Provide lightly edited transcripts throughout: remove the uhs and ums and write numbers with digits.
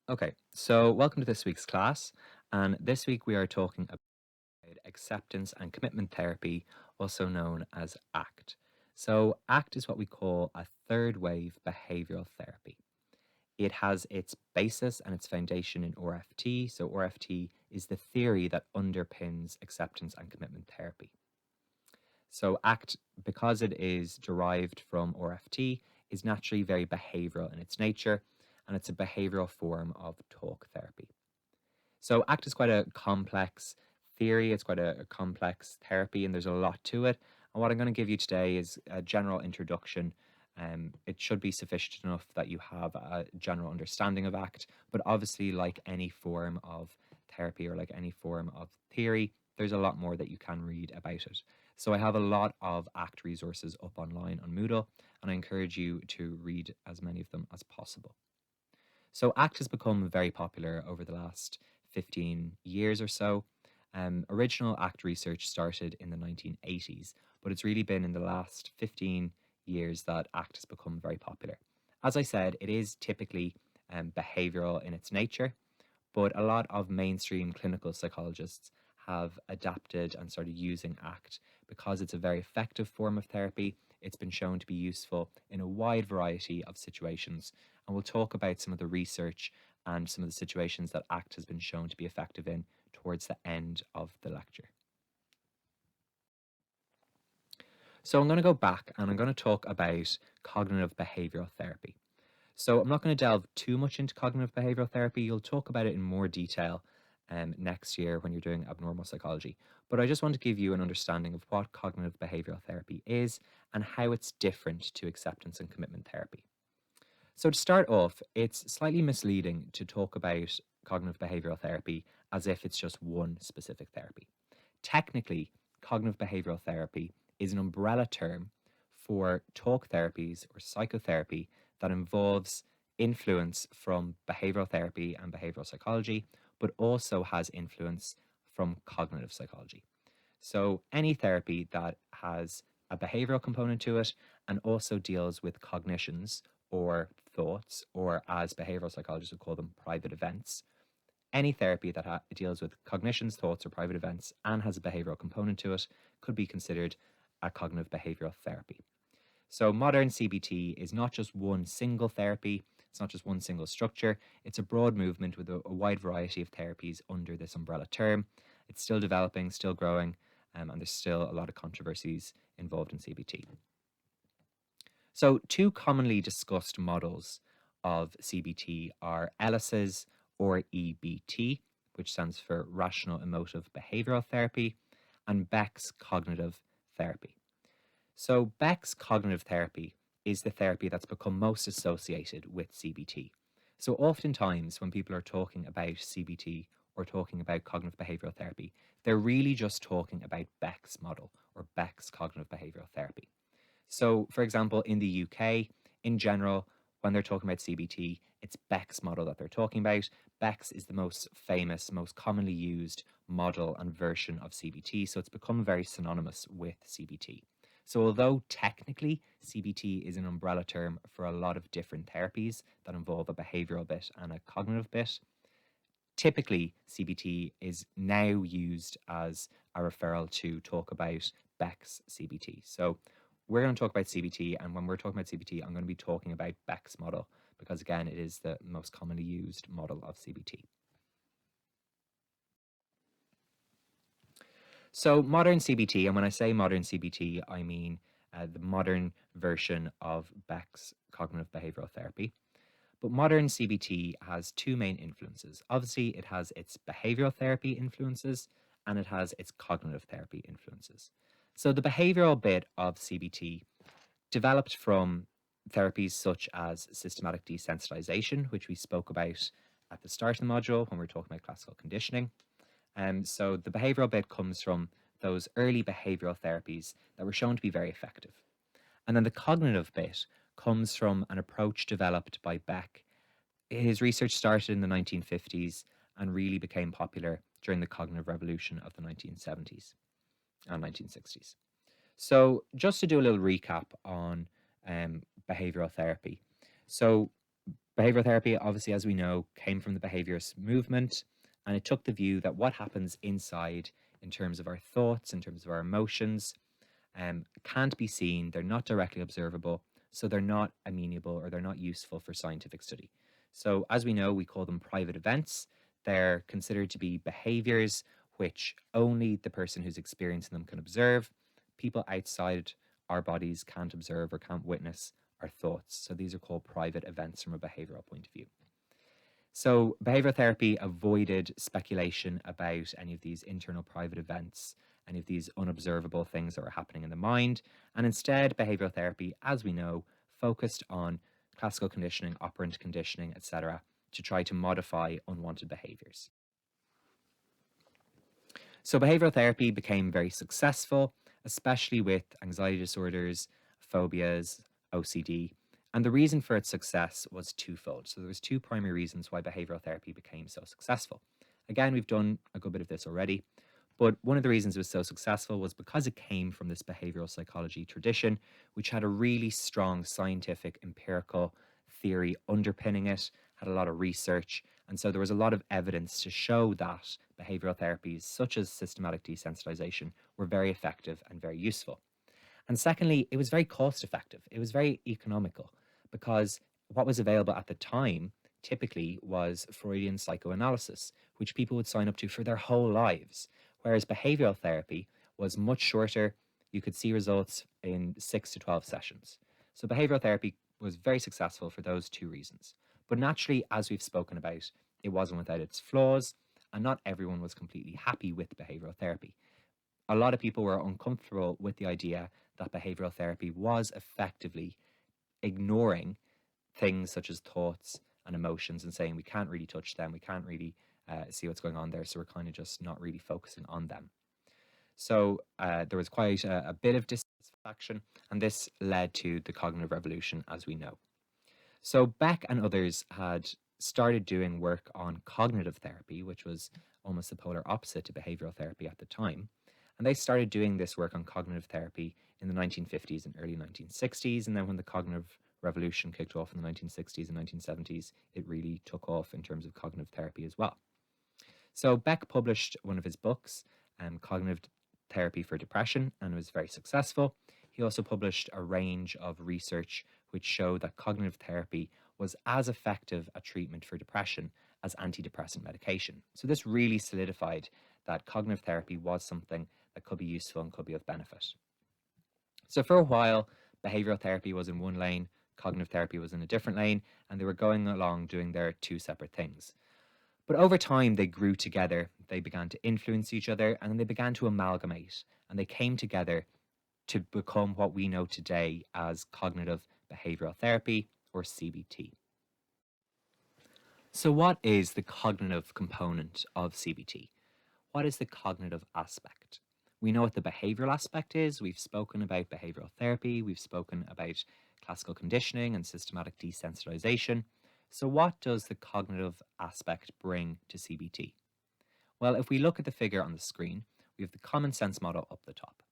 Okay, so welcome to this week's class. And this week we are talking about acceptance and commitment therapy, also known as ACT. So, ACT is what we call a third wave behavioral therapy. It has its basis and its foundation in RFT. So, RFT is the theory that underpins acceptance and commitment therapy. So, ACT, because it is derived from RFT, is naturally very behavioral in its nature, and it's a behavioral form of talk therapy. So ACT is quite a complex theory. It's quite a complex therapy, and there's a lot to it. And what I'm going to give you today is a general introduction. It should be sufficient enough that you have a general understanding of ACT, but obviously, like any form of therapy or like any form of theory, there's a lot more that you can read about it. So I have a lot of ACT resources up online on Moodle, and I encourage you to read as many of them as possible. So ACT has become very popular over the last 15 years or so. Original ACT research started in the 1980s, but it's really been in the last 15 years that ACT has become very popular. As I said, it is typically behavioral in its nature, but a lot of mainstream clinical psychologists have adapted and started using ACT because it's a very effective form of therapy. It's been shown to be useful in a wide variety of situations, and we'll talk about some of the research and some of the situations that ACT has been shown to be effective in towards the end of the lecture. So I'm going to go back and I'm going to talk about cognitive behavioral therapy. So I'm not going to delve too much into cognitive behavioral therapy. You'll talk about it in more detail next year when you're doing abnormal psychology. But I just want to give you an understanding of what cognitive behavioral therapy is and how it's different to acceptance and commitment therapy. So to start off, it's slightly misleading to talk about cognitive behavioral therapy as if it's just one specific therapy. Technically, cognitive behavioral therapy is an umbrella term for talk therapies or psychotherapy that involves influence from behavioral therapy and behavioral psychology, but also has influence from cognitive psychology. So, any therapy that has a behavioral component to it and also deals with cognitions or thoughts, or as behavioral psychologists would call them, private events, any therapy that deals with cognitions, thoughts, or private events and has a behavioral component to it could be considered a cognitive behavioral therapy. So, modern CBT is not just one single therapy, it's not just one single structure, it's a broad movement with a wide variety of therapies under this umbrella term. It's still developing, still growing, and there's still a lot of controversies involved in CBT. So, two commonly discussed models of CBT are Ellis's or EBT, which stands for Rational Emotive Behavioral Therapy, and Beck's Cognitive Therapy. So, Beck's cognitive therapy is the therapy that's become most associated with CBT. So, oftentimes, when people are talking about CBT or talking about cognitive behavioral therapy, they're really just talking about Beck's model or Beck's cognitive behavioral therapy. So, for example, in the UK, in general, when they're talking about CBT, it's Beck's model that they're talking about. Beck's is the most famous, most commonly used model and version of CBT, so it's become very synonymous with CBT. So, although technically CBT is an umbrella term for a lot of different therapies that involve a behavioral bit and a cognitive bit, typically CBT is now used as a referral to talk about Beck's CBT. So, we're going to talk about CBT, and when we're talking about CBT, I'm going to be talking about Beck's model because, again, it is the most commonly used model of CBT. So, modern CBT, and when I say modern CBT, I mean the modern version of Beck's cognitive behavioral therapy. But modern CBT has two main influences. Obviously, it has its behavioral therapy influences and it has its cognitive therapy influences. So, the behavioral bit of CBT developed from therapies such as systematic desensitization, which we spoke about at the start of the module when we were talking about classical conditioning. So the behavioral bit comes from those early behavioral therapies that were shown to be very effective. And then the cognitive bit comes from an approach developed by Beck. His research started in the 1950s and really became popular during the cognitive revolution of the 1970s and 1960s. So, just to do a little recap on behavioral therapy. So, Behavioral therapy, obviously, as we know, came from the behaviorist movement, and it took the view that what happens inside in terms of our thoughts, in terms of our emotions, can't be seen, they're not directly observable, so they're not amenable or they're not useful for scientific study. So, as we know, we call them private events. They're considered to be behaviors which only the person who's experiencing them can observe. People outside our bodies can't observe or can't witness our thoughts. So, these are called private events from a behavioral point of view. So, behavioral therapy avoided speculation about any of these internal private events, any of these unobservable things that were happening in the mind. And instead, behavioral therapy, as we know, focused on classical conditioning, operant conditioning, etc., to try to modify unwanted behaviors. So, behavioral therapy became very successful, especially with anxiety disorders, phobias, OCD. And the reason for its success was twofold. So, there was two primary reasons why behavioral therapy became so successful. Again, we've done a good bit of this already, but one of the reasons it was so successful was because it came from this behavioral psychology tradition, which had a really strong scientific, empirical theory underpinning it, had a lot of research. And so there was a lot of evidence to show that behavioral therapies, such as systematic desensitization, were very effective and very useful. And secondly, it was very cost effective. It was very economical because what was available at the time typically was Freudian psychoanalysis, which people would sign up to for their whole lives. Whereas behavioral therapy was much shorter. You could see results in 6 to 12 sessions. So behavioral therapy was very successful for those two reasons. But naturally, as we've spoken about, it wasn't without its flaws, and not everyone was completely happy with behavioral therapy. A lot of people were uncomfortable with the idea that behavioral therapy was effectively ignoring things such as thoughts and emotions and saying we can't really touch them, we can't really see what's going on there, so we're kind of just not really focusing on them. So there was quite a bit of dissatisfaction, and this led to the cognitive revolution as we know. So Beck and others had started doing work on cognitive therapy, which was almost the polar opposite to behavioral therapy at the time. And they started doing this work on cognitive therapy in the 1950s and early 1960s. And then when the cognitive revolution kicked off in the 1960s and 1970s, it really took off in terms of cognitive therapy as well. So Beck published one of his books, Cognitive Therapy for Depression, and it was very successful. He also published a range of research which showed that cognitive therapy was as effective a treatment for depression as antidepressant medication. So this really solidified that cognitive therapy was something that could be useful and could be of benefit. So for a while, behavioral therapy was in one lane, cognitive therapy was in a different lane, and they were going along doing their two separate things. But over time, they grew together, they began to influence each other, and they began to amalgamate, and they came together to become what we know today as cognitive behavioral therapy, or CBT. So, what is the cognitive component of CBT? What is the cognitive aspect? We know what the behavioral aspect is. We've spoken about behavioral therapy, we've spoken about classical conditioning and systematic desensitization. So, what does the cognitive aspect bring to CBT? Well, if we look at the figure on the screen, we have the common sense model up the top.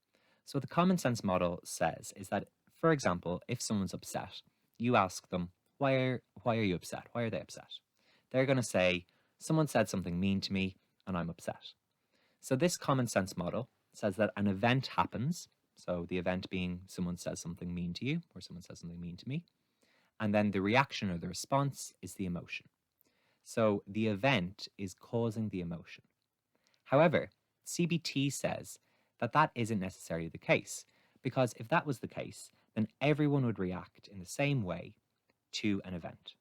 So, what the common sense model says is that, for example, if someone's upset, you ask them, why are you upset? Why are they upset? They're going to say, someone said something mean to me and I'm upset. So, this common sense model says that an event happens. So, the event being someone says something mean to you or someone says something mean to me. And then the reaction or the response is the emotion. So the event is causing the emotion. However, CBT says that that isn't necessarily the case, because if that was the case, then everyone would react in the same way to an event.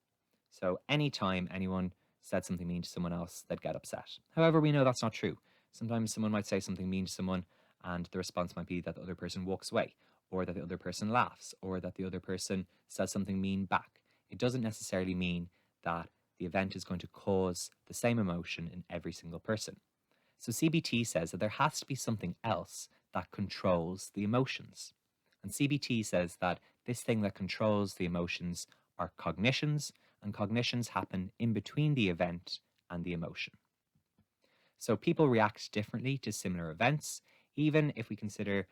So anytime anyone said something mean to someone else, they'd get upset. However, we know that's not true. Sometimes someone might say something mean to someone, and the response might be that the other person walks away, or that the other person laughs, or that the other person says something mean back. It doesn't necessarily mean that the event is going to cause the same emotion in every single person. So CBT says that there has to be something else that controls the emotions. And CBT says that this thing that controls the emotions are cognitions, and cognitions happen in between the event and the emotion. So people react differently to similar events, even if we consider,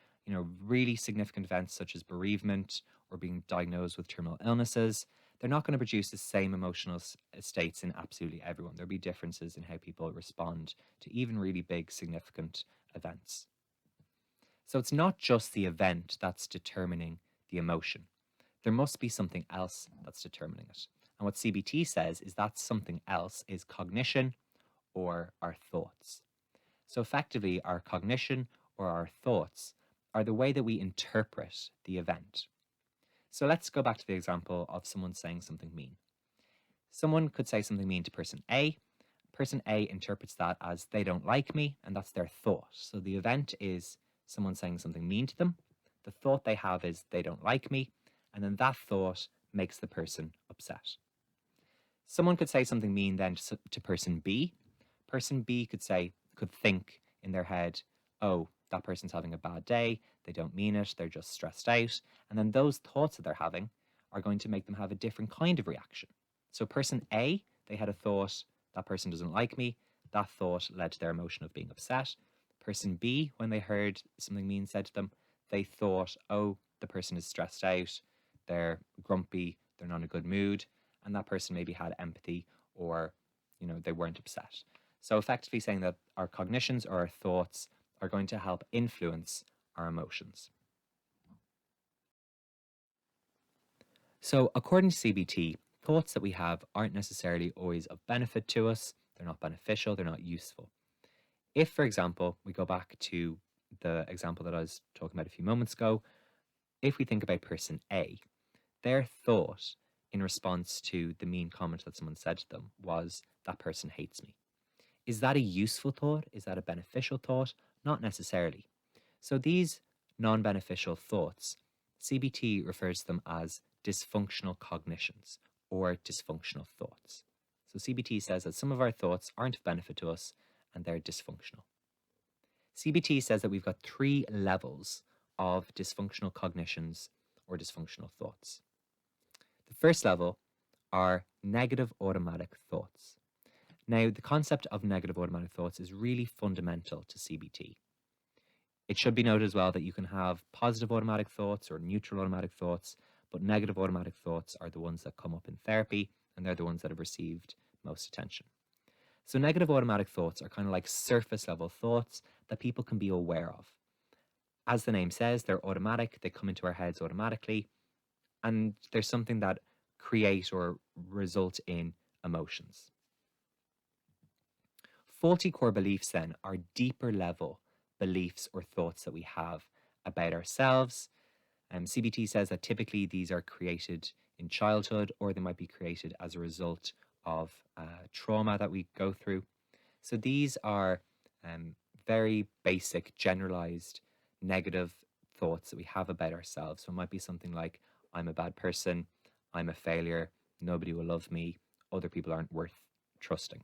really significant events such as bereavement or being diagnosed with terminal illnesses. they're not going to produce the same emotional states in absolutely everyone. There'll be differences in how people respond to even really big, significant events. So it's not just the event that's determining the emotion. There must be something else that's determining it. And what CBT says is that something else is cognition or our thoughts. So effectively, our cognition or our thoughts are the way that we interpret the event. So let's go back to the example of someone saying something mean. Someone could say something mean to person A. Person A interprets that as they don't like me, and that's their thought. So the event is someone saying something mean to them. The thought they have is they don't like me, and then that thought makes the person upset. Someone could say something mean then to person B. Person B could think in their head, oh, that person's having a bad day, they don't mean it, they're just stressed out. And then those thoughts that they're having are going to make them have a different kind of reaction. So person A, they had a thought, that person doesn't like me. That thought led to their emotion of being upset. Person B, when they heard something mean said to them, they thought, oh, the person is stressed out, they're grumpy, they're not in a good mood. And that person maybe had empathy or, they weren't upset. So effectively saying that our cognitions or our thoughts are going to help influence our emotions. So according to CBT, thoughts that we have aren't necessarily always of benefit to us. They're not beneficial, they're not useful. If, for example, we go back to the example that I was talking about a few moments ago, if we think about person A, their thought in response to the mean comment that someone said to them was, that person hates me. Is that a useful thought? Is that a beneficial thought? Not necessarily. So these non-beneficial thoughts, CBT refers to them as dysfunctional cognitions or dysfunctional thoughts. So CBT says that some of our thoughts aren't of benefit to us and they're dysfunctional. CBT says that we've got 3 levels of dysfunctional cognitions or dysfunctional thoughts. The first level are negative automatic thoughts. Now, the concept of negative automatic thoughts is really fundamental to CBT. It should be noted as well that you can have positive automatic thoughts or neutral automatic thoughts, but negative automatic thoughts are the ones that come up in therapy, and they're the ones that have received most attention. So negative automatic thoughts are kind of like surface level thoughts that people can be aware of. As the name says, they're automatic, they come into our heads automatically, and there's something that create or result in emotions. Faulty core beliefs then are deeper level beliefs or thoughts that we have about ourselves. CBT says that typically these are created in childhood or they might be created as a result of trauma that we go through. So these are very basic, generalized, negative thoughts that we have about ourselves. So it might be something like, I'm a bad person, I'm a failure, nobody will love me, other people aren't worth trusting.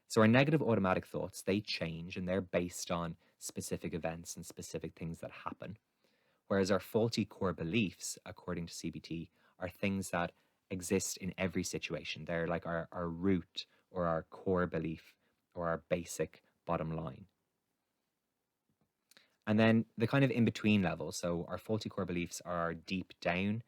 So our negative automatic thoughts, they change and they're based on specific events and specific things that happen. Whereas our faulty core beliefs, according to CBT, are things that exist in every situation. They're like our root or our core belief or our basic bottom line. And then the kind of in-between level, so our faulty core beliefs are our deep down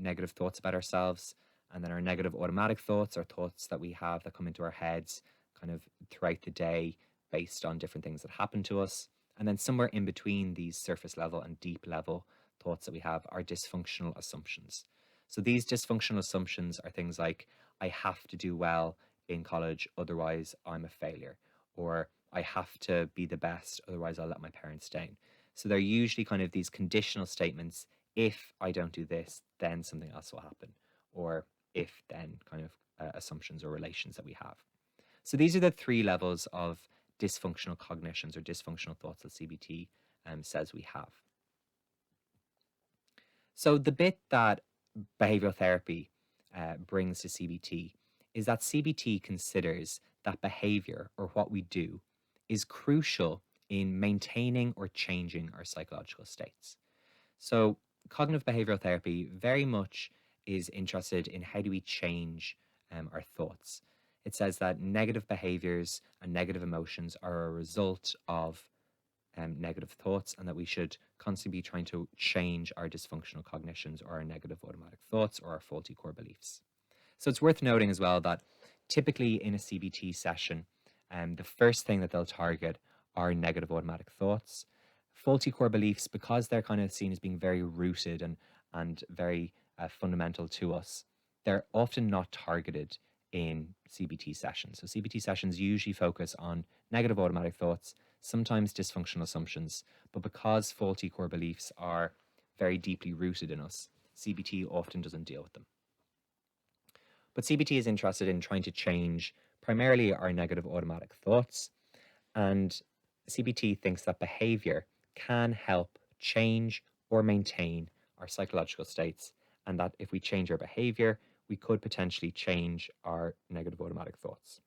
negative thoughts about ourselves. And then our negative automatic thoughts are thoughts that we have that come into our heads kind of throughout the day based on different things that happen to us. And then somewhere in between these surface level and deep level thoughts that we have are dysfunctional assumptions. So these dysfunctional assumptions are things like, I have to do well in college, otherwise I'm a failure. Or I have to be the best, otherwise I'll let my parents down. So they're usually kind of these conditional statements. If I don't do this, then something else will happen. Or if then kind of assumptions or relations that we have. So these are the 3 levels of dysfunctional cognitions or dysfunctional thoughts that CBT says we have. So the bit that behavioral therapy brings to CBT is that CBT considers that behavior or what we do is crucial in maintaining or changing our psychological states. So cognitive behavioral therapy very much is interested in how do we change our thoughts. It says that negative behaviors and negative emotions are a result of negative thoughts, and that we should constantly be trying to change our dysfunctional cognitions or our negative automatic thoughts or our faulty core beliefs. So it's worth noting as well that typically in a CBT session, the first thing that they'll target are negative automatic thoughts. Faulty core beliefs, because they're kind of seen as being very rooted and very fundamental to us, they're often not targeted in CBT sessions. So CBT sessions usually focus on negative automatic thoughts, sometimes dysfunctional assumptions, but because faulty core beliefs are very deeply rooted in us, CBT often doesn't deal with them. But CBT is interested in trying to change primarily our negative automatic thoughts. And CBT thinks that behavior can help change or maintain our psychological states. And that if we change our behavior, we could potentially change our negative automatic thoughts.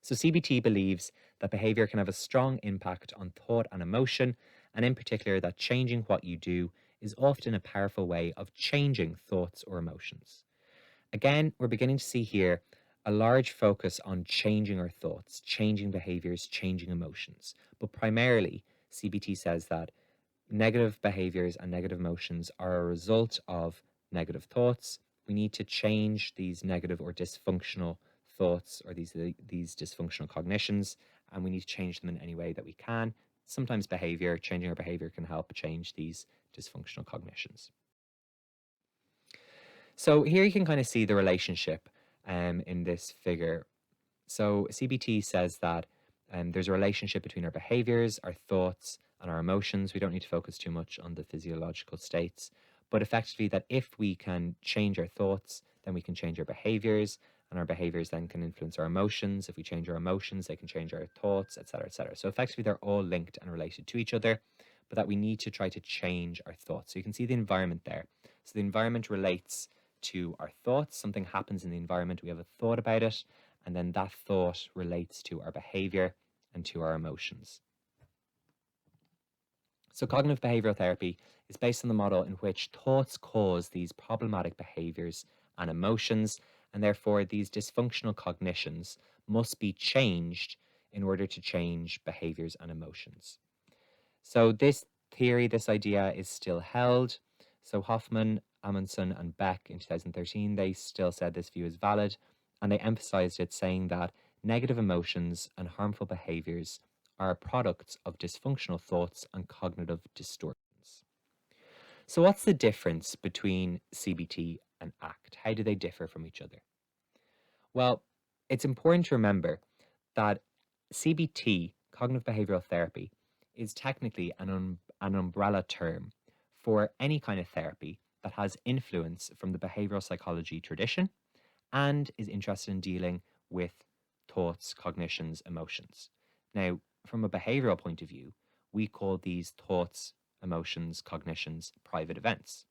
So CBT believes that behavior can have a strong impact on thought and emotion, and in particular that changing what you do is often a powerful way of changing thoughts or emotions. Again, we're beginning to see here a large focus on changing our thoughts, changing behaviors, changing emotions. But primarily, CBT says that negative behaviors and negative emotions are a result of negative thoughts. We need to change these negative or dysfunctional thoughts or these dysfunctional cognitions, and we need to change them in any way that we can. Sometimes changing our behavior can help change these dysfunctional cognitions. So here you can kind of see the relationship in this figure. So CBT says that there's a relationship between our behaviors, our thoughts, and our emotions. We don't need to focus too much on the physiological states, but effectively that if we can change our thoughts, then we can change our behaviors, and our behaviors then can influence our emotions. If we change our emotions, they can change our thoughts, etc., etc. So effectively, they're all linked and related to each other, but that we need to try to change our thoughts. So you can see the environment there. So the environment relates to our thoughts. Something happens in the environment, we have a thought about it, and then that thought relates to our behavior and to our emotions. So cognitive behavioral therapy is based on the model in which thoughts cause these problematic behaviors and emotions, and therefore these dysfunctional cognitions must be changed in order to change behaviors and emotions. So this theory, this idea is still held. So Hoffman, Amundsen, and Beck in 2013, they still said this view is valid, and they emphasized it, saying that negative emotions and harmful behaviors are products of dysfunctional thoughts and cognitive distortions. So what's the difference between CBT and ACT? How do they differ from each other? Well, it's important to remember that CBT, cognitive behavioral therapy, is technically an umbrella term for any kind of therapy that has influence from the behavioral psychology tradition and is interested in dealing with thoughts, cognitions, emotions. Now, from a behavioral point of view, we call these thoughts, emotions, cognitions private events.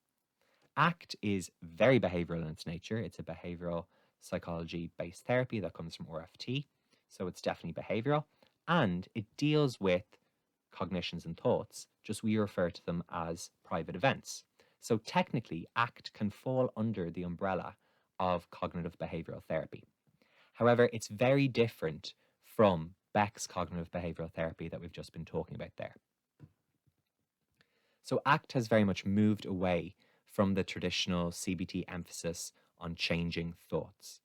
ACT is very behavioral in its nature. It's a behavioral psychology based therapy that comes from RFT. So it's definitely behavioral, and it deals with cognitions and thoughts, just we refer to them as private events. So technically, ACT can fall under the umbrella of cognitive behavioral therapy. However, it's very different from Beck's cognitive behavioral therapy that we've just been talking about there. So ACT has very much moved away from the traditional CBT emphasis on changing thoughts.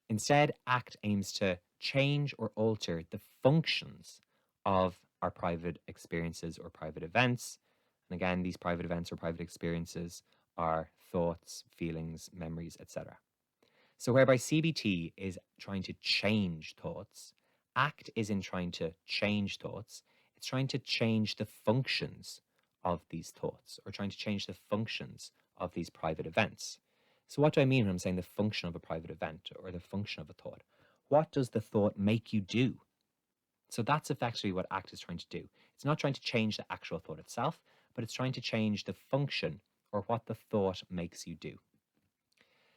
Instead, ACT aims to change or alter the functions of our private experiences or private events. And again, these private events or private experiences are thoughts, feelings, memories, etc. So whereby CBT is trying to change thoughts, ACT isn't trying to change thoughts, it's trying to change the functions of these thoughts or trying to change the functions of these private events. So what do I mean when I'm saying the function of a private event or the function of a thought? What does the thought make you do? So that's effectively what ACT is trying to do. It's not trying to change the actual thought itself, but it's trying to change the function or what the thought makes you do.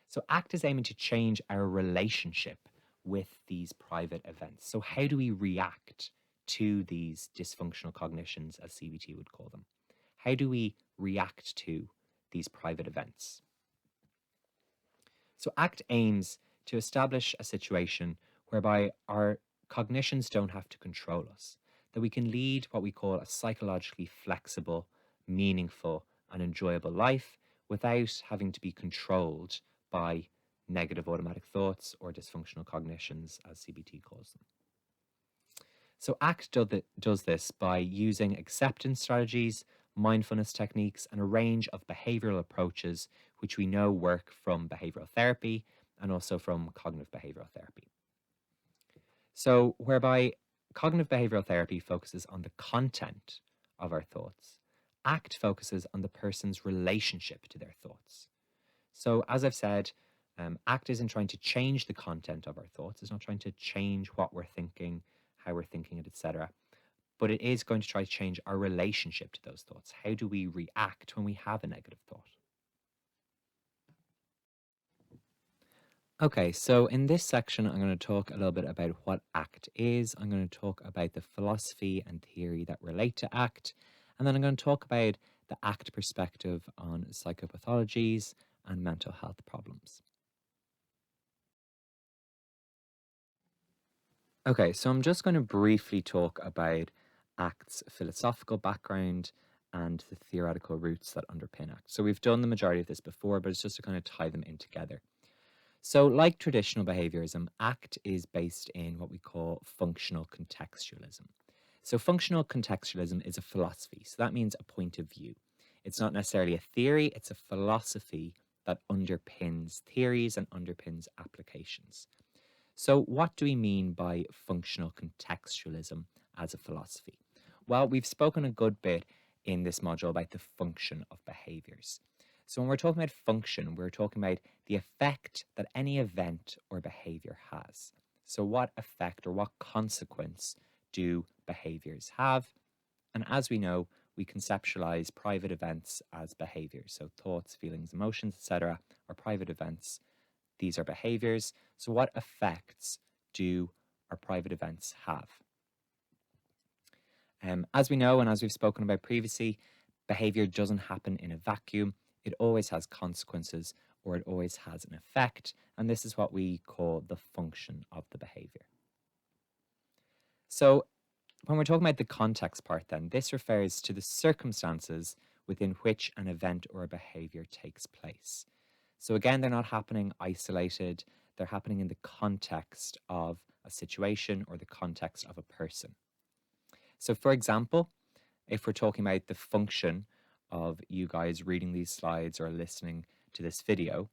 So ACT is aiming to change our relationship with these private events. So how do we react to these dysfunctional cognitions, as CBT would call them? How do we react to these private events? So ACT aims to establish a situation whereby our cognitions don't have to control us, that we can lead what we call a psychologically flexible, meaningful, and enjoyable life without having to be controlled by negative automatic thoughts or dysfunctional cognitions, as CBT calls them. So ACT does this by using acceptance strategies, mindfulness techniques, and a range of behavioral approaches which we know work from behavioral therapy and also from cognitive behavioral therapy. So, whereby cognitive behavioral therapy focuses on the content of our thoughts, ACT focuses on the person's relationship to their thoughts. So, as I've said, ACT isn't trying to change the content of our thoughts, it's not trying to change what we're thinking, how we're thinking it, etc. But it is going to try to change our relationship to those thoughts. How do we react when we have a negative thought? Okay, so in this section, I'm going to talk a little bit about what ACT is. I'm going to talk about the philosophy and theory that relate to ACT. And then I'm going to talk about the ACT perspective on psychopathologies and mental health problems. Okay, so I'm just going to briefly talk about ACT's philosophical background and the theoretical roots that underpin ACT. So we've done the majority of this before, but it's just to kind of tie them in together. So, like traditional behaviorism, ACT is based in what we call functional contextualism. So, functional contextualism is a philosophy. So, that means a point of view. It's not necessarily a theory, it's a philosophy that underpins theories and underpins applications. So, what do we mean by functional contextualism as a philosophy? Well, we've spoken a good bit in this module about the function of behaviors. So, when we're talking about function, we're talking about the effect that any event or behavior has. So, what effect or what consequence do behaviors have? And as we know, we conceptualize private events as behaviors. So, thoughts, feelings, emotions, etc., are private events. These are behaviors. So, what effects do our private events have? As we know, and as we've spoken about previously, behavior doesn't happen in a vacuum. It always has consequences or it always has an effect. And this is what we call the function of the behavior. So, when we're talking about the context part, then, this refers to the circumstances within which an event or a behavior takes place. So again, they're not happening isolated, they're happening in the context of a situation or the context of a person. So for example, if we're talking about the function of you guys reading these slides or listening to this video,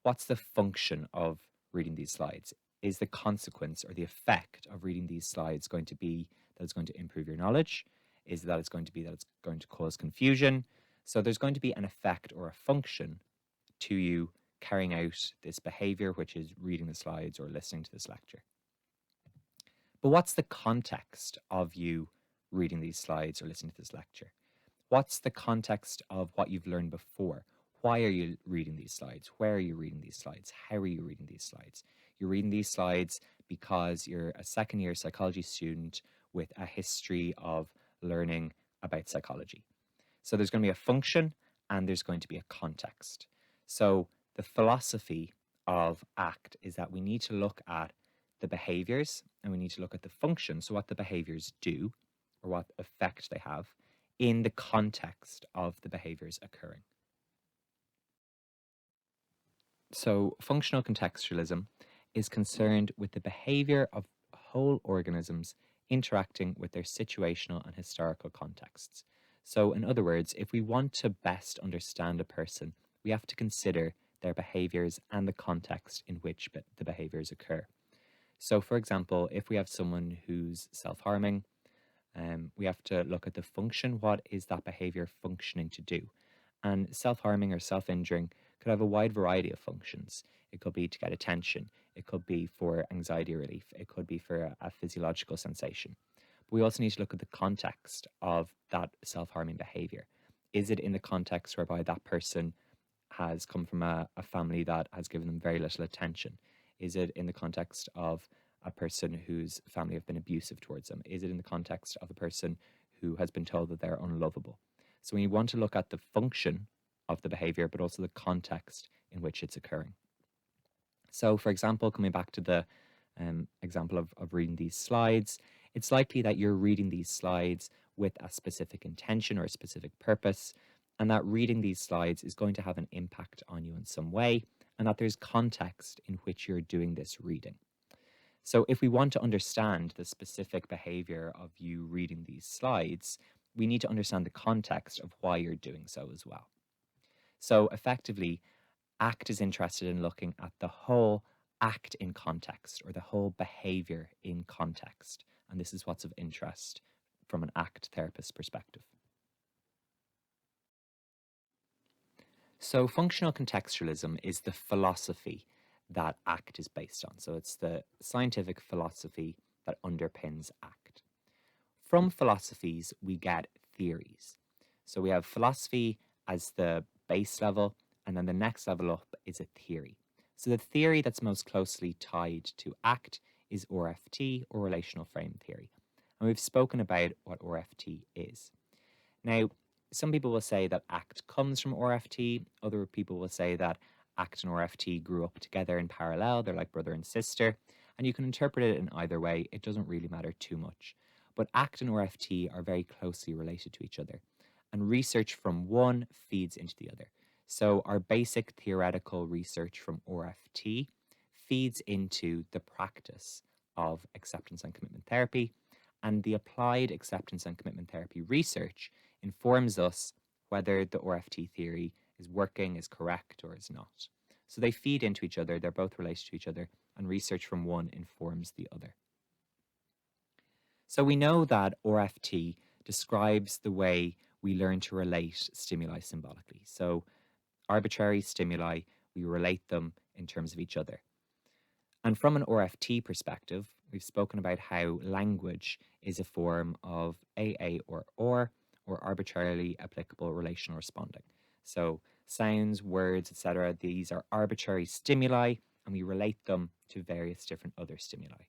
what's the function of reading these slides? Is the consequence or the effect of reading these slides going to be that it's going to improve your knowledge? Is that it's going to be that it's going to cause confusion? So there's going to be an effect or a function to you carrying out this behavior, which is reading the slides or listening to this lecture. But what's the context of you reading these slides or listening to this lecture? What's the context of what you've learned before? Why are you reading these slides? Where are you reading these slides? How are you reading these slides? You're reading these slides because you're a second-year psychology student with a history of learning about psychology. So there's going to be a function and there's going to be a context. So the philosophy of ACT is that we need to look at the behaviors and we need to look at the function, so what the behaviors do or what effect they have in the context of the behaviors occurring. So functional contextualism is concerned with the behavior of whole organisms interacting with their situational and historical contexts. So in other words, if we want to best understand a person, we have to consider their behaviors and the context in which the behaviors occur. So for example, if we have someone who's self-harming, we have to look at the function. What is that behavior functioning to do? And self-harming or self-injuring could have a wide variety of functions. It could be to get attention. It could be for anxiety relief. It could be for a physiological sensation. But we also need to look at the context of that self-harming behavior. Is it in the context whereby that person has come from a family that has given them very little attention? Is it in the context of a person whose family have been abusive towards them? Is it in the context of a person who has been told that they're unlovable? So we want to look at the function of the behavior, but also the context in which it's occurring. So for example, coming back to the example of reading these slides, it's likely that you're reading these slides with a specific intention or a specific purpose, and that reading these slides is going to have an impact on you in some way, and that there's context in which you're doing this reading. So if we want to understand the specific behavior of you reading these slides, we need to understand the context of why you're doing so as well. So effectively, ACT is interested in looking at the whole act in context, or the whole behavior in context. And this is what's of interest from an ACT therapist perspective. So functional contextualism is the philosophy that ACT is based on. So it's the scientific philosophy that underpins ACT. From philosophies, we get theories. So we have philosophy as the base level, and then the next level up is a theory. So the theory that's most closely tied to ACT is RFT, or relational frame theory. And we've spoken about what RFT is. Now, some people will say that ACT comes from RFT. Other people will say that ACT and RFT grew up together in parallel. They're like brother and sister. And you can interpret it in either way. It doesn't really matter too much. But ACT and RFT are very closely related to each other. And research from one feeds into the other. So our basic theoretical research from RFT feeds into the practice of acceptance and commitment therapy. And the applied acceptance and commitment therapy research informs us whether the RFT theory is working, is correct, or is not. So they feed into each other, they're both related to each other, and research from one informs the other. So we know that RFT describes the way we learn to relate stimuli symbolically. So arbitrary stimuli, we relate them in terms of each other. And from an RFT perspective, we've spoken about how language is a form of AA or arbitrarily applicable relational responding. So sounds, words, etc., these are arbitrary stimuli, and we relate them to various different other stimuli.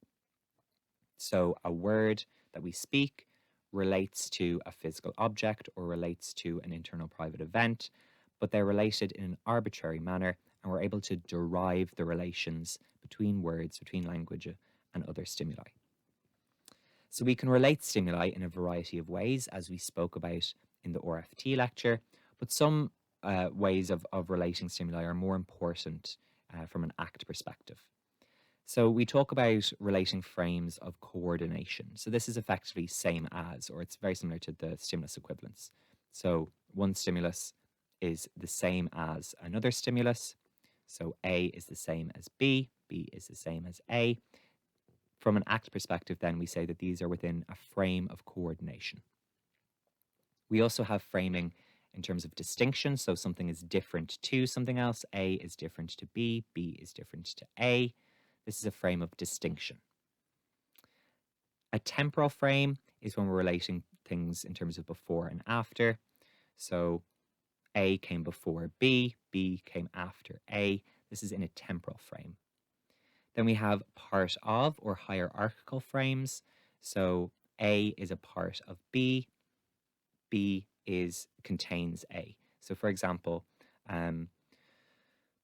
So a word that we speak relates to a physical object or relates to an internal private event, but they're related in an arbitrary manner, and we're able to derive the relations between words, between language, and other stimuli. So we can relate stimuli in a variety of ways, as we spoke about in the RFT lecture, but some ways of relating stimuli are more important from an ACT perspective. So we talk about relating frames of coordination. So this is effectively same as, or it's very similar to the stimulus equivalence. So one stimulus is the same as another stimulus. So A is the same as B is the same as A. From an ACT perspective, then, we say that these are within a frame of coordination. We also have framing in terms of distinction. So something is different to something else. A is different to B is different to A. This is a frame of distinction. A temporal frame is when we're relating things in terms of before and after. So A came before B came after A. This is in a temporal frame. Then we have part of or hierarchical frames. So A is a part of B contains A. So for example,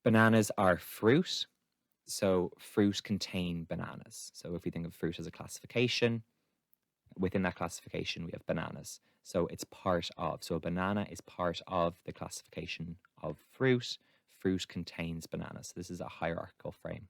bananas are fruit. So fruit contain bananas. So if we think of fruit as a classification, within that classification we have bananas. So it's part of. So a banana is part of the classification of fruit. Fruit contains bananas. This is a hierarchical frame.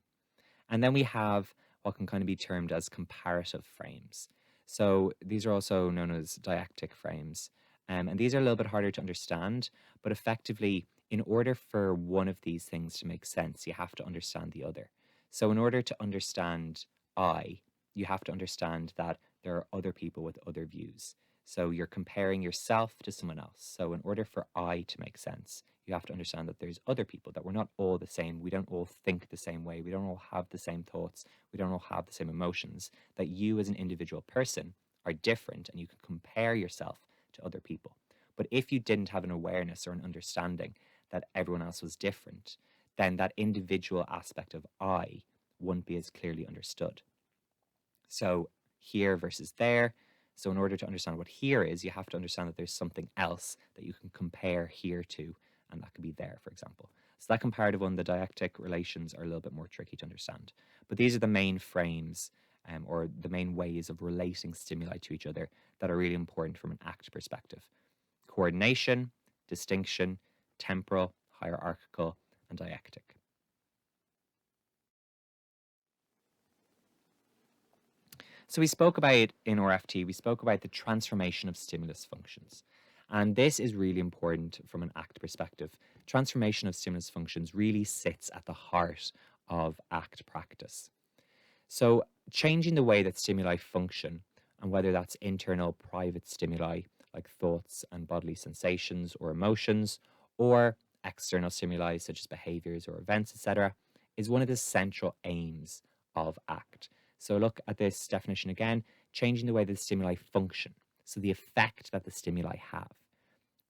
And then we have what can kind of be termed as comparative frames. So these are also known as dyactic frames. And these are a little bit harder to understand, but effectively, in order for one of these things to make sense, you have to understand the other. So in order to understand I, you have to understand that there are other people with other views. So you're comparing yourself to someone else. So in order for I to make sense, you have to understand that there's other people, that we're not all the same. We don't all think the same way. We don't all have the same thoughts. We don't all have the same emotions. That you as an individual person are different, and you can compare yourself to other people. But if you didn't have an awareness or an understanding that everyone else was different, then that individual aspect of I wouldn't be as clearly understood. So here versus there. So in order to understand what here is, you have to understand that there's something else that you can compare here to, and that could be there, for example. So that comparative one, the dyactic relations, are a little bit more tricky to understand. But these are the main frames or the main ways of relating stimuli to each other that are really important from an ACT perspective: coordination, distinction, temporal, hierarchical, and dialectic. So we spoke about in RFT, we spoke about the transformation of stimulus functions. And this is really important from an ACT perspective. Transformation of stimulus functions really sits at the heart of ACT practice. So changing the way that stimuli function, and whether that's internal private stimuli like thoughts and bodily sensations or emotions, or external stimuli such as behaviors or events, etc., is one of the central aims of ACT. So look at this definition again: changing the way that the stimuli function. So the effect that the stimuli have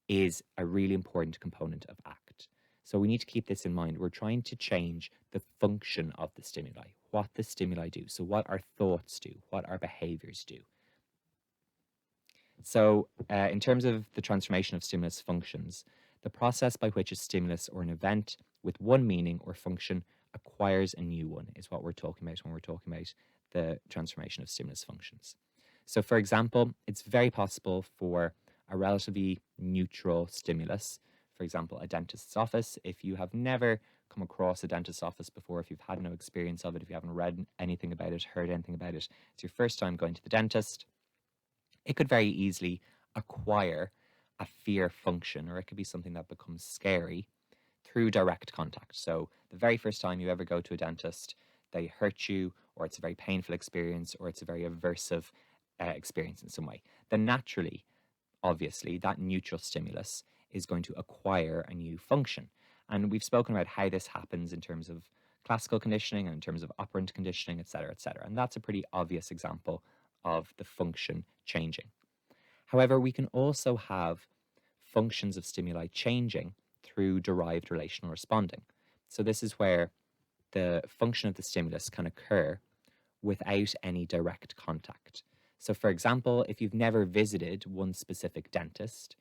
is a really important component of ACT. So we need to keep this in mind. We're trying to change the function of the stimuli, what the stimuli do. So what our thoughts do, what our behaviors do. So in terms of the transformation of stimulus functions, the process by which a stimulus or an event with one meaning or function acquires a new one is what we're talking about when we're talking about the transformation of stimulus functions. So for example, it's very possible for a relatively neutral stimulus, for example, a dentist's office. If you have never come across a dentist's office before, if you've had no experience of it, if you haven't read anything about it, heard anything about it, it's your first time going to the dentist, it could very easily acquire a fear function, or it could be something that becomes scary through direct contact. So the very first time you ever go to a dentist, they hurt you, or it's a very painful experience, or it's a very aversive experience in some way. Then naturally, obviously, that neutral stimulus is going to acquire a new function. And we've spoken about how this happens in terms of classical conditioning and in terms of operant conditioning, et cetera, et cetera. And that's a pretty obvious example of the function changing. However, we can also have functions of stimuli changing through derived relational responding. So this is where the function of the stimulus can occur without any direct contact. So for example, if you've never visited one specific dentist,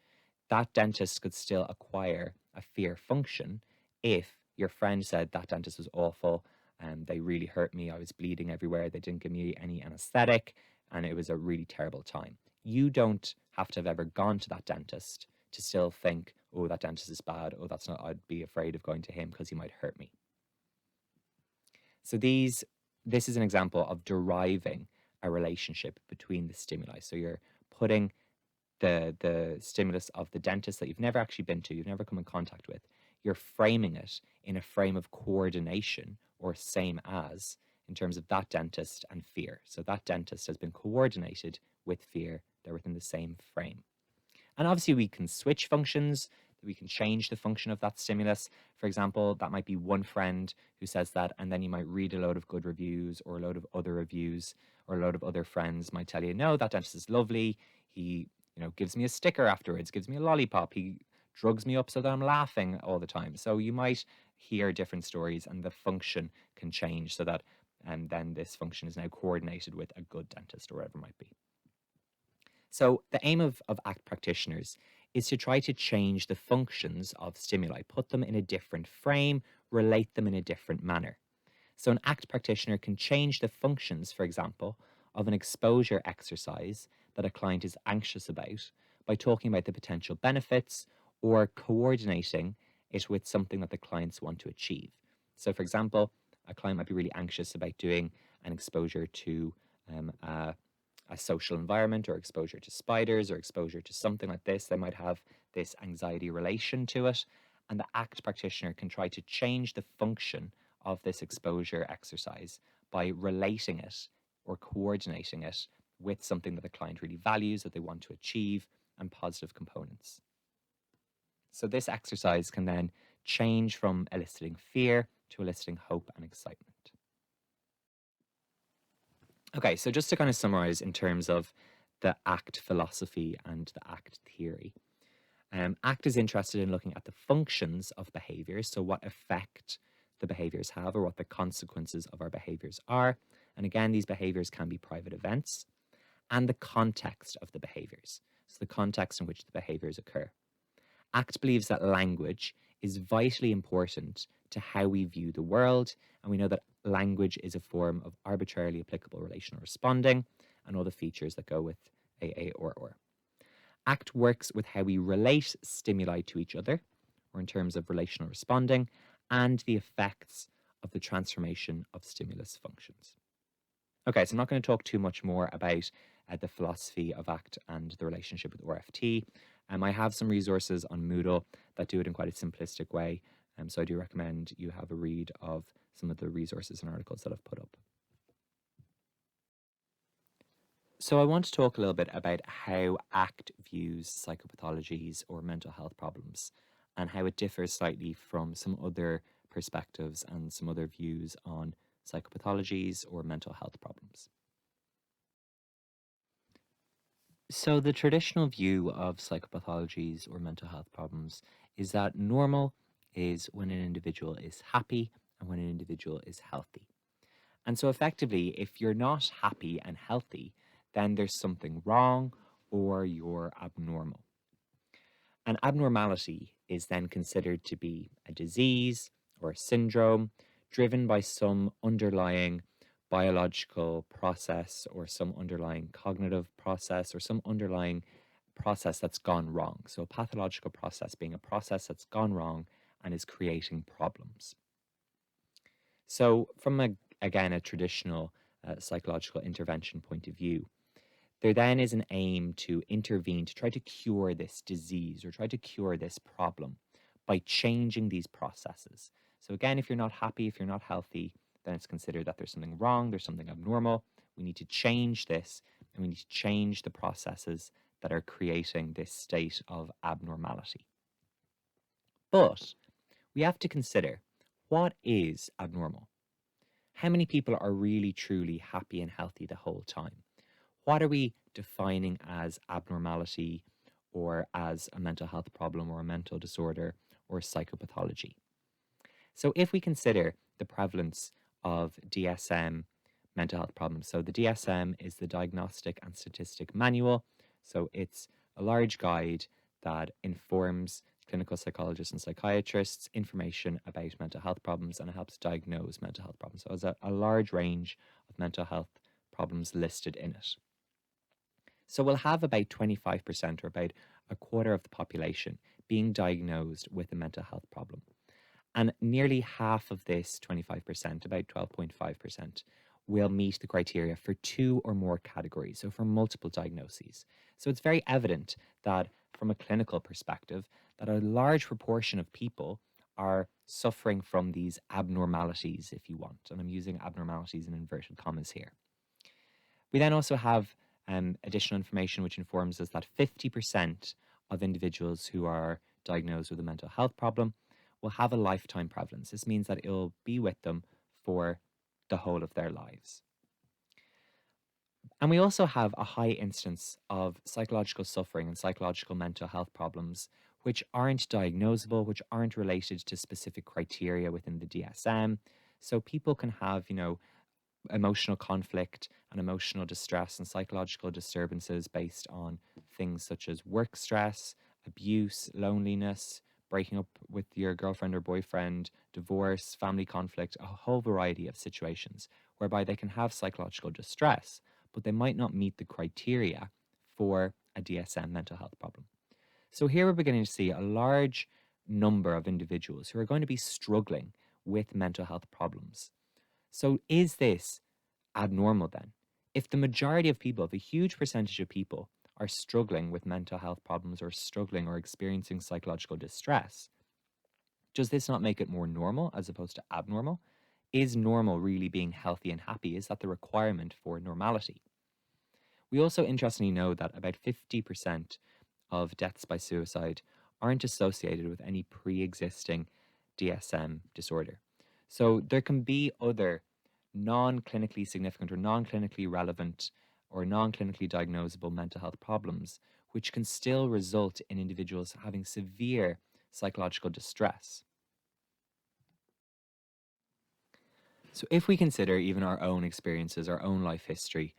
that dentist could still acquire a fear function if your friend said that dentist was awful and they really hurt me, I was bleeding everywhere, they didn't give me any anesthetic, and it was a really terrible time. You don't have to have ever gone to that dentist to still think, oh, that dentist is bad, oh, that's not, I'd be afraid of going to him because he might hurt me. So this is an example of deriving a relationship between the stimuli. So you're putting the stimulus of the dentist that you've never actually been to, you've never come in contact with, you're framing it in a frame of coordination or same as in terms of that dentist and fear. So that dentist has been coordinated with fear, they're within the same frame. And obviously we can switch functions, we can change the function of that stimulus. For example, that might be one friend who says that, and then you might read a load of good reviews or a load of other reviews, or a load of other friends might tell you, no, that dentist is lovely. He, gives me a sticker afterwards, gives me a lollipop. He drugs me up so that I'm laughing all the time. So you might hear different stories and the function can change so that and then this function is now coordinated with a good dentist or whatever it might be. So the aim of ACT practitioners is to try to change the functions of stimuli, put them in a different frame, relate them in a different manner. So an ACT practitioner can change the functions, for example, of an exposure exercise that a client is anxious about by talking about the potential benefits or coordinating it with something that the clients want to achieve. So for example, a client might be really anxious about doing an exposure to a social environment, or exposure to spiders, or exposure to something like this. They might have this anxiety relation to it, and the ACT practitioner can try to change the function of this exposure exercise by relating it or coordinating it with something that the client really values, that they want to achieve, and positive components. So this exercise can then change from eliciting fear to eliciting hope and excitement. Okay, so just to kind of summarize in terms of the ACT philosophy and the ACT theory. ACT is interested in looking at the functions of behaviors, so what effect the behaviors have or what the consequences of our behaviors are. And again, these behaviors can be private events, and the context of the behaviors, so the context in which the behaviors occur. ACT believes that language is vitally important to how we view the world. And we know that language is a form of arbitrarily applicable relational responding and all the features that go with AA or. ACT works with how we relate stimuli to each other, or in terms of relational responding, and the effects of the transformation of stimulus functions. Okay, so I'm not going to talk too much more about the philosophy of ACT and the relationship with RFT. I have some resources on Moodle that do it in quite a simplistic way. So I do recommend you have a read of some of the resources and articles that I've put up. So I want to talk a little bit about how ACT views psychopathologies or mental health problems and how it differs slightly from some other perspectives and some other views on psychopathologies or mental health problems. So the traditional view of psychopathologies or mental health problems is that normal is when an individual is happy and when an individual is healthy. And so effectively, if you're not happy and healthy, then there's something wrong or you're abnormal. An abnormality is then considered to be a disease or a syndrome driven by some underlying biological process or some underlying cognitive process or some underlying process that's gone wrong. So, a pathological process being a process that's gone wrong and is creating problems. So, from a traditional psychological intervention point of view, there then is an aim to intervene to try to cure this disease or try to cure this problem by changing these processes. So, again, if you're not happy, if you're not healthy, then it's considered that there's something wrong, there's something abnormal. We need to change this and we need to change the processes that are creating this state of abnormality. But we have to consider, what is abnormal? How many people are really truly happy and healthy the whole time? What are we defining as abnormality or as a mental health problem or a mental disorder or psychopathology? So if we consider the prevalence of DSM mental health problems, so the DSM is the Diagnostic and Statistic Manual. So it's a large guide that informs clinical psychologists and psychiatrists information about mental health problems, and it helps diagnose mental health problems. So it has a large range of mental health problems listed in it. So we'll have about 25% or about a quarter of the population being diagnosed with a mental health problem. And nearly half of this 25%, about 12.5%, will meet the criteria for two or more categories, so for multiple diagnoses. So it's very evident that from a clinical perspective, that a large proportion of people are suffering from these abnormalities, if you want. And I'm using abnormalities in inverted commas here. We then also have additional information which informs us that 50% of individuals who are diagnosed with a mental health problem will have a lifetime prevalence. This means that it will be with them for the whole of their lives. And we also have a high instance of psychological suffering and psychological mental health problems which aren't diagnosable, which aren't related to specific criteria within the DSM. So people can have, emotional conflict and emotional distress and psychological disturbances based on things such as work stress, abuse, loneliness, breaking up with your girlfriend or boyfriend, divorce, family conflict, a whole variety of situations whereby they can have psychological distress, but they might not meet the criteria for a DSM mental health problem. So here we're beginning to see a large number of individuals who are going to be struggling with mental health problems. So is this abnormal then? If the majority of people, if a huge percentage of people are struggling with mental health problems or struggling or experiencing psychological distress, does this not make it more normal as opposed to abnormal? Is normal really being healthy and happy? Is that the requirement for normality? We also interestingly know that about 50% of deaths by suicide aren't associated with any pre-existing DSM disorder. So there can be other non-clinically significant or non-clinically relevant or non-clinically diagnosable mental health problems, which can still result in individuals having severe psychological distress. So if we consider even our own experiences, our own life history,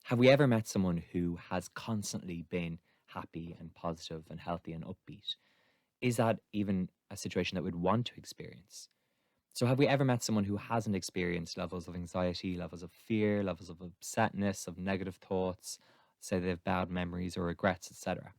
have we ever met someone who has constantly been happy and positive and healthy and upbeat? Is that even a situation that we'd want to experience? So, have we ever met someone who hasn't experienced levels of anxiety, levels of fear, levels of upsetness, of negative thoughts, say they have bad memories or regrets, etc.?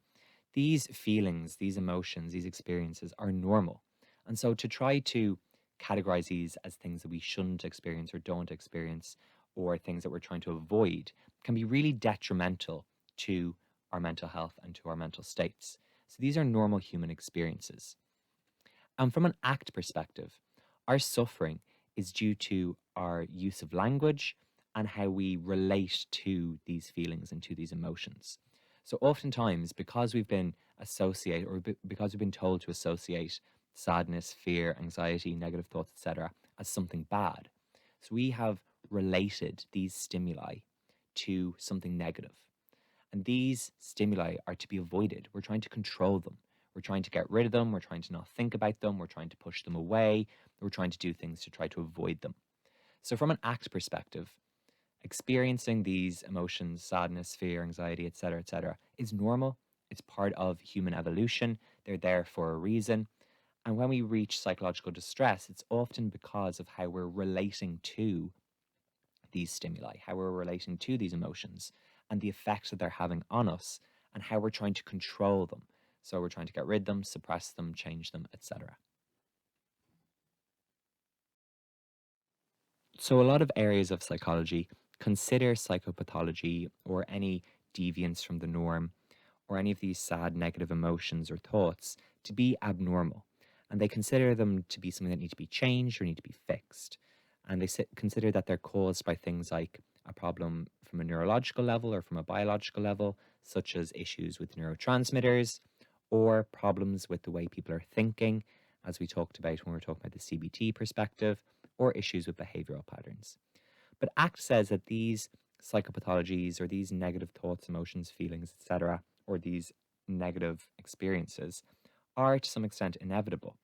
These feelings, these emotions, these experiences are normal. And so to try to categorize these as things that we shouldn't experience or don't experience, or things that we're trying to avoid, can be really detrimental to our mental health and to our mental states. So these are normal human experiences. And from an ACT perspective, our suffering is due to our use of language and how we relate to these feelings and to these emotions. So oftentimes, because we've been associated or because we've been told to associate sadness, fear, anxiety, negative thoughts, etc., as something bad, so we have related these stimuli to something negative. And these stimuli are to be avoided. We're trying to control them. We're trying to get rid of them. We're trying to not think about them. We're trying to push them away. We're trying to do things to try to avoid them. So, from an ACT perspective, experiencing these emotions, sadness, fear, anxiety, etc., is normal. It's part of human evolution. They're there for a reason. And when we reach psychological distress, it's often because of how we're relating to these stimuli, how we're relating to these emotions, and the effects that they're having on us, and how we're trying to control them. So we're trying to get rid of them, suppress them, change them, etc. So a lot of areas of psychology consider psychopathology or any deviance from the norm or any of these sad negative emotions or thoughts to be abnormal. And they consider them to be something that need to be changed or need to be fixed. And they consider that they're caused by things like a problem from a neurological level or from a biological level, such as issues with neurotransmitters or problems with the way people are thinking, as we talked about when we were talking about the CBT perspective, or issues with behavioral patterns. But ACT says that these psychopathologies or these negative thoughts, emotions, feelings, etc., or these negative experiences are to some extent inevitable.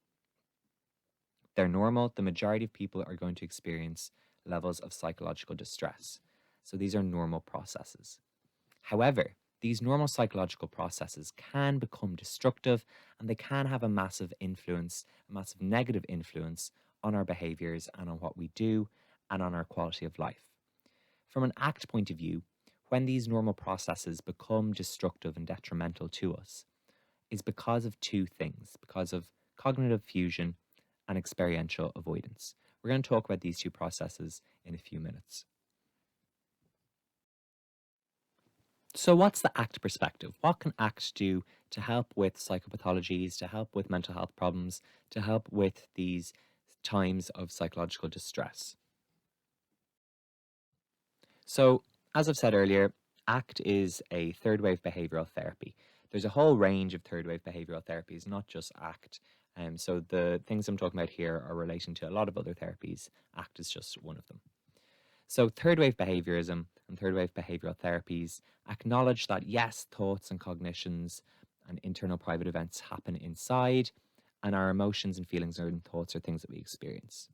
They're normal. The majority of people are going to experience levels of psychological distress. So these are normal processes. However, these normal psychological processes can become destructive and they can have a massive influence, a massive negative influence on our behaviors and on what we do and on our quality of life. From an ACT point of view, when these normal processes become destructive and detrimental to us, is because of two things, because of cognitive fusion and experiential avoidance. We're going to talk about these two processes in a few minutes. So, what's the ACT perspective? What can ACT do to help with psychopathologies, to help with mental health problems, to help with these times of psychological distress? So, as I've said earlier, ACT is a third wave behavioral therapy. There's a whole range of third wave behavioral therapies, not just ACT. So, the things I'm talking about here are relating to a lot of other therapies. ACT is just one of them. So, third wave behaviorism and third wave behavioral therapies acknowledge that yes, thoughts and cognitions and internal private events happen inside, and our emotions and feelings and thoughts are things that we experience.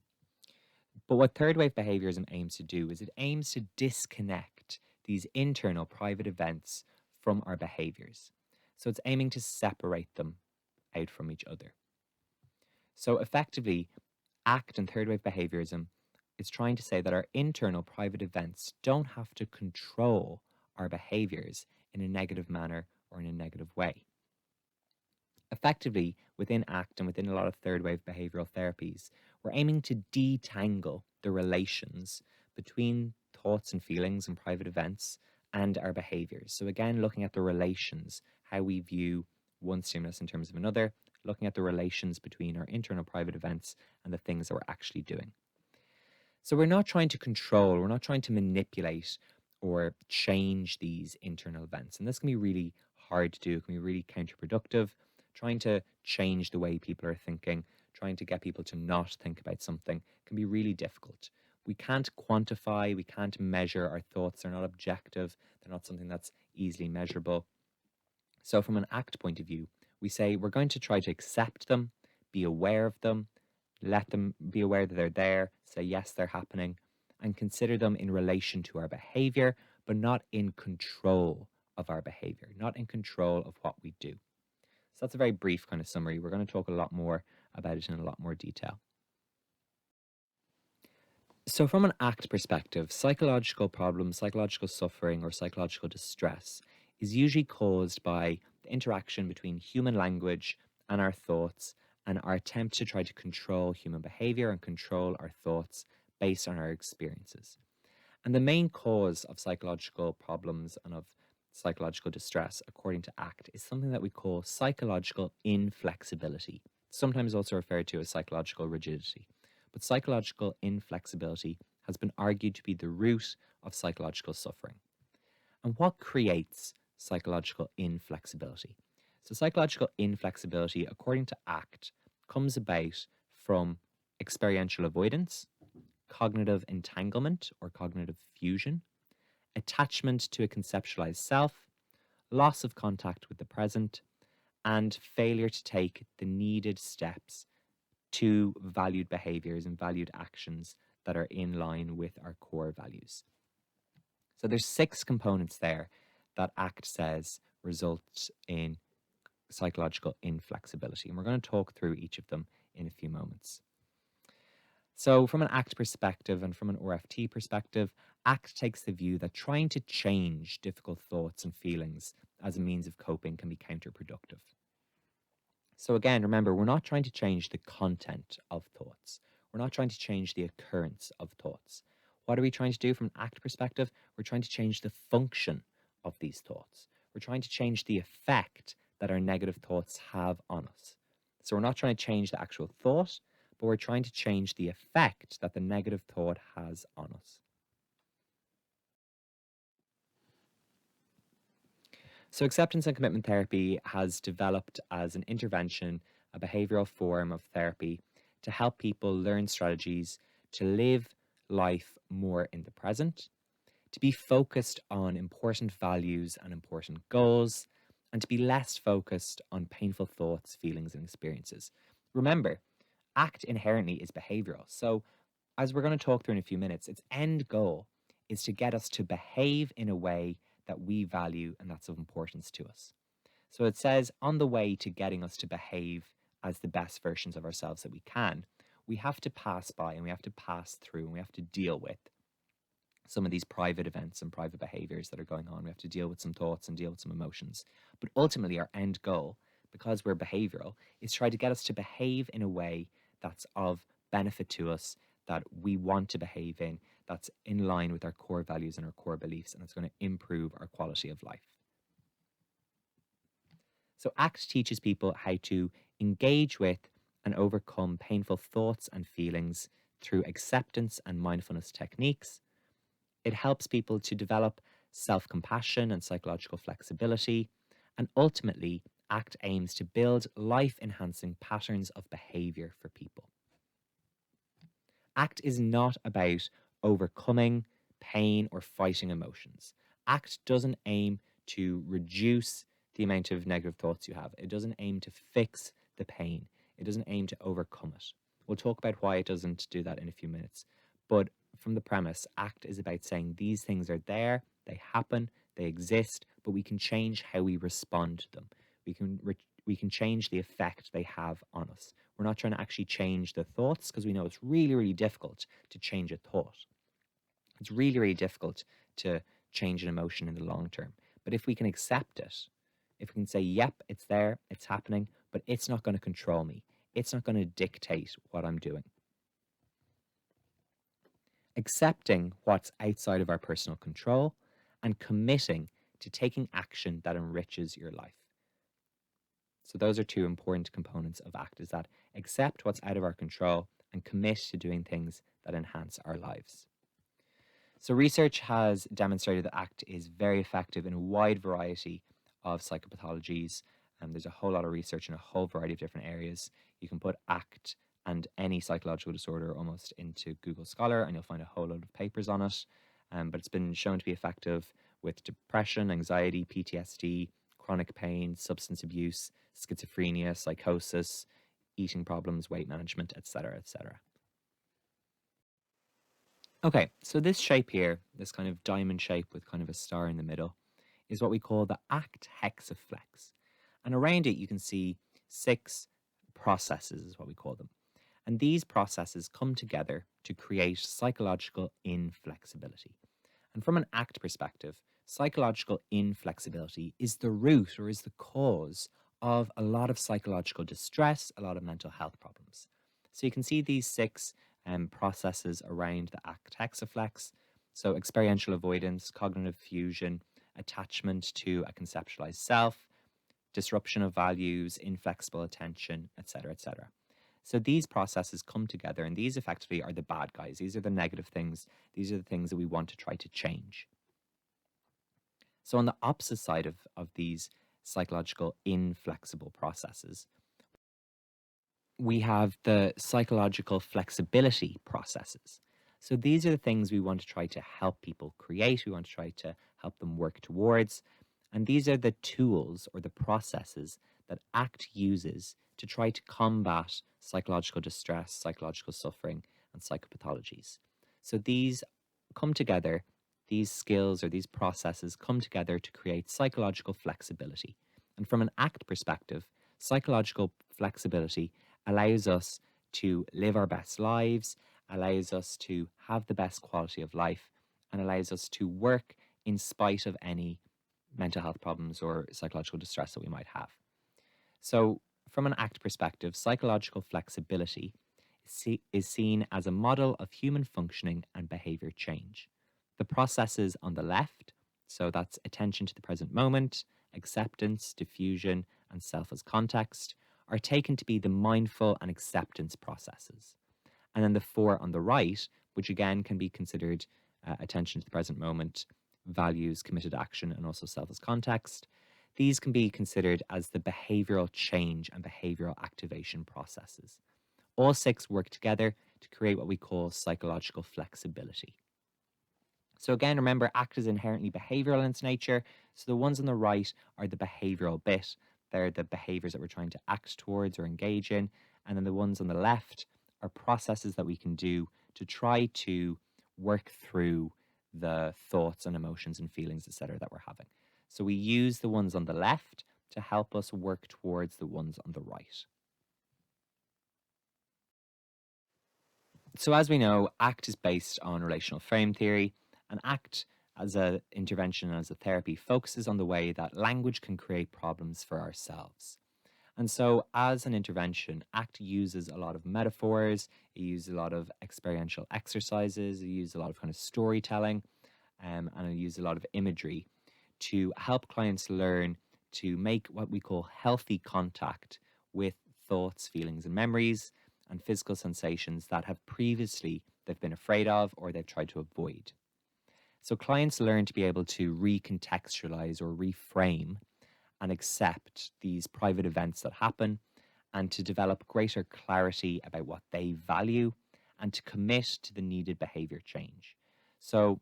But what third wave behaviorism aims to do is it aims to disconnect these internal private events from our behaviors. So, it's aiming to separate them out from each other. So, effectively, ACT and third wave behaviorism is trying to say that our internal private events don't have to control our behaviors in a negative manner or in a negative way. Effectively, within ACT and within a lot of third wave behavioral therapies, we're aiming to detangle the relations between thoughts and feelings and private events and our behaviors. So, again, looking at the relations, how we view one stimulus in terms of another, looking at the relations between our internal private events and the things that we're actually doing. So we're not trying to control, we're not trying to manipulate or change these internal events. And this can be really hard to do, it can be really counterproductive. Trying to change the way people are thinking, trying to get people to not think about something can be really difficult. We can't quantify, we can't measure our thoughts, they're not objective, they're not something that's easily measurable. So, from an ACT point of view, we say we're going to try to accept them, be aware of them, let them be aware that they're there, say, yes, they're happening, and consider them in relation to our behavior, but not in control of our behavior, not in control of what we do. So, that's a very brief kind of summary. We're going to talk a lot more about it in a lot more detail. So, from an ACT perspective, psychological problems, psychological suffering, or psychological distress is usually caused by the interaction between human language and our thoughts, and our attempt to try to control human behavior and control our thoughts based on our experiences. And the main cause of psychological problems and of psychological distress, according to ACT, is something that we call psychological inflexibility, sometimes also referred to as psychological rigidity. But psychological inflexibility has been argued to be the root of psychological suffering. And what creates psychological inflexibility? So, psychological inflexibility, according to ACT, comes about from experiential avoidance, cognitive entanglement or cognitive fusion, attachment to a conceptualized self, loss of contact with the present, and failure to take the needed steps to valued behaviors and valued actions that are in line with our core values. So there's 6 components there that ACT says results in psychological inflexibility. And we're going to talk through each of them in a few moments. So, from an ACT perspective and from an RFT perspective, ACT takes the view that trying to change difficult thoughts and feelings as a means of coping can be counterproductive. So, again, remember, we're not trying to change the content of thoughts. We're not trying to change the occurrence of thoughts. What are we trying to do from an ACT perspective? We're trying to change the function of these thoughts. We're trying to change the effect that our negative thoughts have on us. So, we're not trying to change the actual thought, but we're trying to change the effect that the negative thought has on us. So, acceptance and commitment therapy has developed as an intervention, a behavioral form of therapy to help people learn strategies to live life more in the present, to be focused on important values and important goals, and to be less focused on painful thoughts, feelings, and experiences. Remember, ACT inherently is behavioral. So, as we're going to talk through in a few minutes, its end goal is to get us to behave in a way that we value and that's of importance to us. So, it says on the way to getting us to behave as the best versions of ourselves that we can, we have to pass by and we have to pass through and we have to deal with some of these private events and private behaviors that are going on. We have to deal with some thoughts and deal with some emotions. But ultimately, our end goal, because we're behavioral, is try to get us to behave in a way that's of benefit to us, that we want to behave in, that's in line with our core values and our core beliefs, and it's going to improve our quality of life. So ACT teaches people how to engage with and overcome painful thoughts and feelings through acceptance and mindfulness techniques. It helps people to develop self compassion and psychological flexibility. And ultimately, ACT aims to build life enhancing patterns of behavior for people. ACT is not about overcoming pain or fighting emotions. ACT doesn't aim to reduce the amount of negative thoughts you have, it doesn't aim to fix the pain, it doesn't aim to overcome it. We'll talk about why it doesn't do that in a few minutes. But from the premise, ACT is about saying these things are there, they happen, they exist, but we can change how we respond to them. We can change the effect they have on us. We're not trying to actually change the thoughts because we know it's really, really difficult to change a thought. It's really, really difficult to change an emotion in the long term. But if we can accept it, if we can say, yep, it's there, it's happening, but it's not going to control me. It's not going to dictate what I'm doing. Accepting what's outside of our personal control and committing to taking action that enriches your life. So those are 2 important components of ACT, is that accept what's out of our control and commit to doing things that enhance our lives. So research has demonstrated that ACT is very effective in a wide variety of psychopathologies. And there's a whole lot of research in a whole variety of different areas. You can put ACT and any psychological disorder almost into Google Scholar and you'll find a whole load of papers on it. But it's been shown to be effective with depression, anxiety, PTSD, chronic pain, substance abuse, schizophrenia, psychosis, eating problems, weight management, etc., etc. Okay, so this shape here, this kind of diamond shape with kind of a star in the middle, is what we call the ACT hexaflex. And around it, you can see 6 processes, is what we call them. And these processes come together to create psychological inflexibility. And from an ACT perspective, psychological inflexibility is the root or is the cause of a lot of psychological distress, a lot of mental health problems. So you can see these six processes around the ACT hexaflex. So experiential avoidance, cognitive fusion, attachment to a conceptualized self, disruption of values, inflexible attention, etc., etc. So these processes come together, and these effectively are the bad guys. These are the negative things. These are the things that we want to try to change. So on the opposite side of these psychological inflexible processes, we have the psychological flexibility processes. So these are the things we want to try to help people create. We want to try to help them work towards. And these are the tools or the processes that ACT uses to try to combat psychological distress, psychological suffering, and psychopathologies. So these come together, these skills or these processes come together to create psychological flexibility. And from an ACT perspective, psychological flexibility allows us to live our best lives, allows us to have the best quality of life, and allows us to work in spite of any mental health problems or psychological distress that we might have. So, from an ACT perspective, psychological flexibility is seen as a model of human functioning and behavior change. The processes on the left, so that's attention to the present moment, acceptance, diffusion, and self as context, are taken to be the mindful and acceptance processes. And then the four on the right, which again can be considered attention to the present moment, values, committed action, and also self as context, these can be considered as the behavioral change and behavioral activation processes. All six work together to create what we call psychological flexibility. So again, remember, ACT is inherently behavioral in its nature. So the ones on the right are the behavioral bit. They're the behaviors that we're trying to act towards or engage in. And then the ones on the left are processes that we can do to try to work through the thoughts and emotions and feelings, etc., that we're having. So we use the ones on the left to help us work towards the ones on the right. So as we know, ACT is based on relational frame theory, and ACT as an intervention and as a therapy focuses on the way that language can create problems for ourselves. And so as an intervention, ACT uses a lot of metaphors, it uses a lot of experiential exercises, it uses a lot of kind of storytelling, and it uses a lot of imagery to help clients learn to make what we call healthy contact with thoughts, feelings, and memories and physical sensations that have previously they've been afraid of or they've tried to avoid. So clients learn to be able to recontextualize or reframe and accept these private events that happen and to develop greater clarity about what they value and to commit to the needed behavior change. So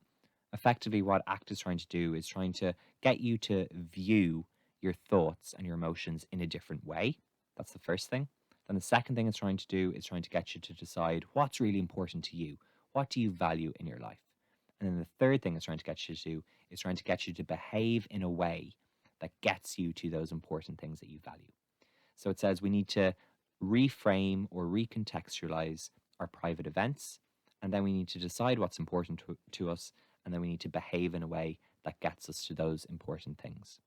effectively what ACT is trying to do is trying to get you to view your thoughts and your emotions in a different way. That's the first thing. Then the second thing it's trying to do is trying to get you to decide what's really important to you. What do you value in your life? And then the third thing it's trying to get you to do is trying to get you to behave in a way that gets you to those important things that you value. So it says we need to reframe or recontextualize our private events, and then we need to decide what's important to us, and then we need to behave in a way that gets us to those important things.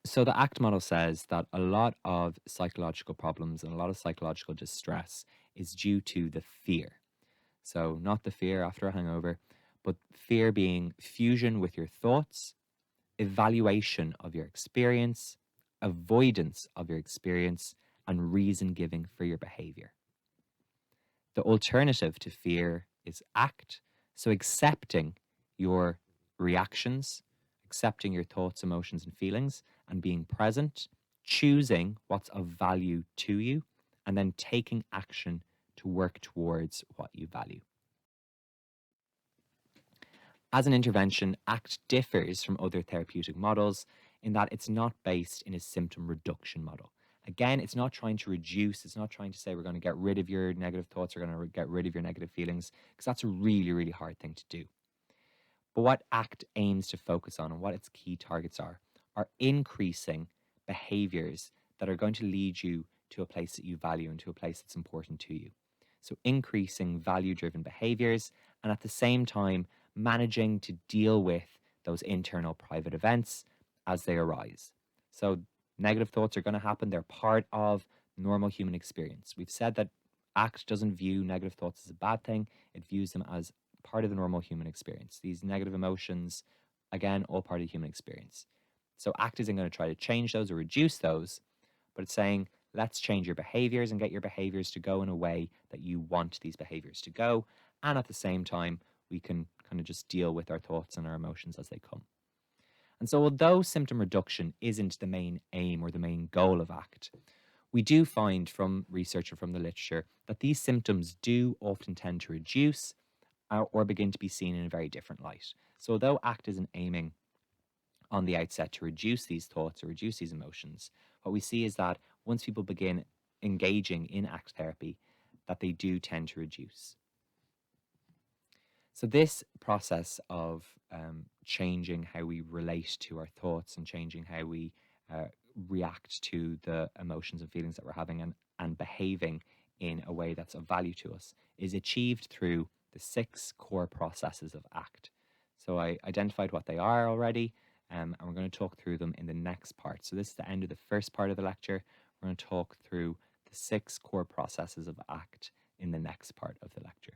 So the ACT model says that a lot of psychological problems and a lot of psychological distress is due to the fear. So not the fear after a hangover, but fear being fusion with your thoughts, evaluation of your experience, avoidance of your experience, and reason giving for your behavior. The alternative to fear is ACT. So accepting your reactions, accepting your thoughts, emotions, and feelings, and being present, choosing what's of value to you, and then taking action to work towards what you value. As an intervention, ACT differs from other therapeutic models in that it's not based in a symptom reduction model. Again, it's not trying to reduce, it's not trying to say we're going to get rid of your negative thoughts, we're going to get rid of your negative feelings, because that's a really, really hard thing to do. But what ACT aims to focus on and what its key targets are increasing behaviors that are going to lead you to a place that you value and to a place that's important to you. So increasing value-driven behaviors, and at the same time managing to deal with those internal private events as they arise. So negative thoughts are going to happen. They're part of normal human experience. We've said that ACT doesn't view negative thoughts as a bad thing. It views them as part of the normal human experience. These negative emotions, again, all part of the human experience. So ACT isn't going to try to change those or reduce those, but it's saying, let's change your behaviors and get your behaviors to go in a way that you want these behaviors to go. And at the same time, we can kind of just deal with our thoughts and our emotions as they come. And so, although symptom reduction isn't the main aim or the main goal of ACT, we do find from research or from the literature that these symptoms do often tend to reduce or begin to be seen in a very different light. So, although ACT isn't aiming on the outset to reduce these thoughts or reduce these emotions, what we see is that once people begin engaging in ACT therapy, that they do tend to reduce. So this process of changing how we relate to our thoughts and changing how we react to the emotions and feelings that we're having and behaving in a way that's of value to us is achieved through the 6 core processes of ACT. So I identified what they are already, and we're going to talk through them in the next part. So this is the end of the first part of the lecture. We're going to talk through the 6 core processes of ACT in the next part of the lecture.